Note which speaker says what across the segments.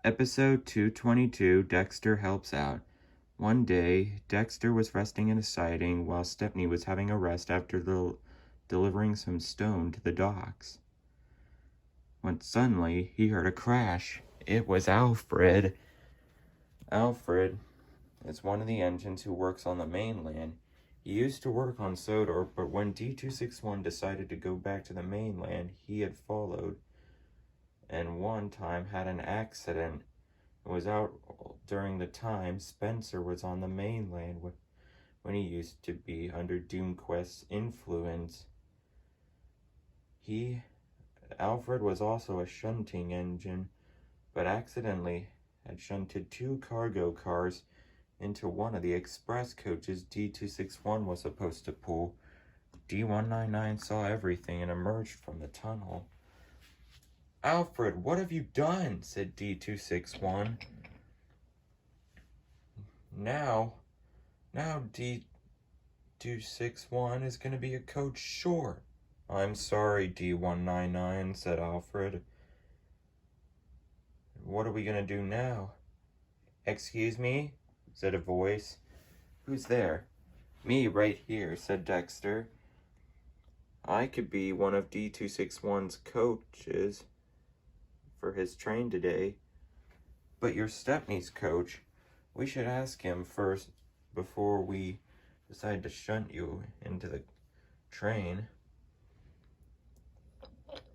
Speaker 1: Episode 222, Dexter Helps Out. One day, Dexter was resting in a siding while Stepney was having a rest after delivering some stone to the docks. When suddenly, he heard a crash. It was Alfred. Alfred is one of the engines who works on the mainland. He used to work on Sodor, but when D261 decided to go back to the mainland, he had followed, and one time had an accident. Was out during the time Spencer was on the mainland when he used to be under Doomquest's influence. Alfred was also a shunting engine, but accidentally had shunted 2 cargo cars into one of the express coaches D261 was supposed to pull. D199 saw everything and emerged from the tunnel. "Alfred, what have you done?" said D261. Now D261 is going to be a coach short. "I'm sorry, D199, said Alfred. "What are we going to do now?" "Excuse me," said a voice. "Who's there?" "Me, right here," said Dexter. "I could be one of D261's coaches for his train today." "But you're Stepney's coach. We should ask him first before we decide to shunt you into the train."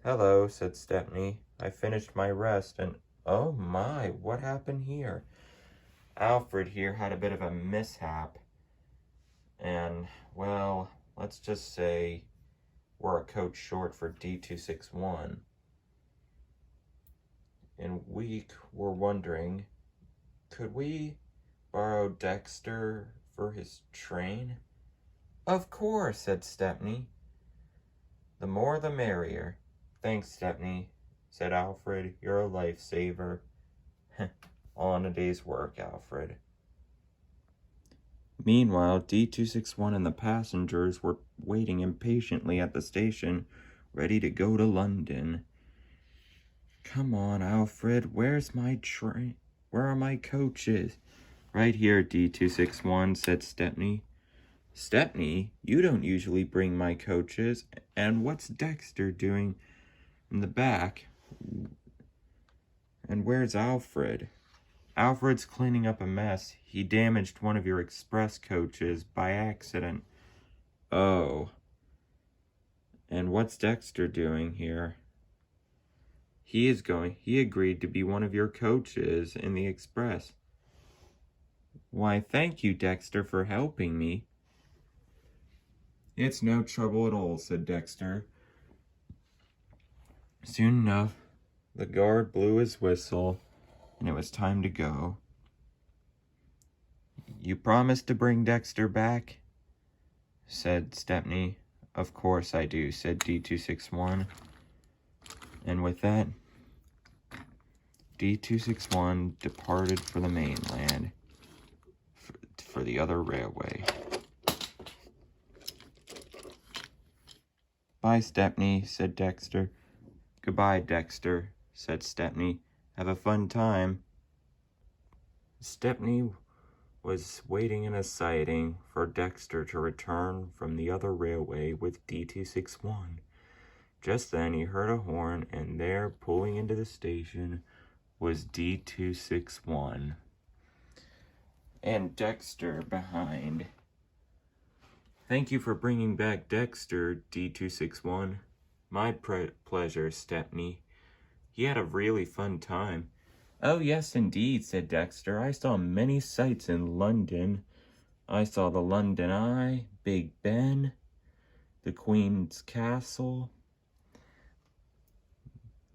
Speaker 1: "Hello," said Stepney. "I finished my rest and oh my, what happened here?" "Alfred here had a bit of a mishap. And, well, let's just say we're a coach short for D261. And we were wondering, could we borrow Dexter for his train?" "Of course," said Stepney. "The more the merrier." "Thanks, Stepney," said Alfred. "You're a lifesaver." "All in a day's work, Alfred." Meanwhile, D261 and the passengers were waiting impatiently at the station, ready to go to London. "Come on, Alfred, where's my train? Where are my coaches?" "Right here, D261, said Stepney. "Stepney, you don't usually bring my coaches, and what's Dexter doing in the back? And where's Alfred?" "Alfred's cleaning up a mess. He damaged one of your express coaches by accident." "Oh. And what's Dexter doing here?" He agreed to be one of your coaches in the express." "Why, thank you, Dexter, for helping me." "It's no trouble at all," said Dexter. Soon enough, the guard blew his whistle, and it was time to go. "You promised to bring Dexter back?" said Stepney. "Of course I do," said D261. And with that, D261 departed for the mainland, for the other railway. "Bye, Stepney," said Dexter. "Goodbye, Dexter," said Stepney. "Have a fun time." Stepney was waiting in a siding for Dexter to return from the other railway with D261. Just then he heard a horn, and there, pulling into the station, was D261. And Dexter behind. "Thank you for bringing back Dexter, D261. "My pleasure, Stepney. He had a really fun time." "Oh, yes, indeed," said Dexter. "I saw many sights in London. I saw the London Eye, Big Ben, the Queen's Castle."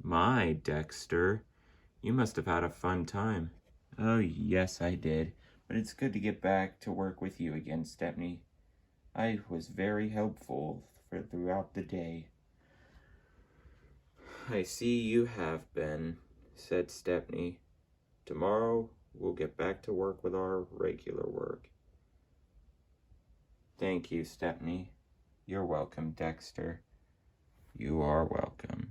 Speaker 1: "My, Dexter, you must have had a fun time." "Oh, yes, I did. But it's good to get back to work with you again, Stepney. I was very helpful throughout the day." "I see you have been," said Stepney. "Tomorrow we'll get back to work with our regular work." "Thank you, Stepney." "You're welcome, Dexter." "You are welcome."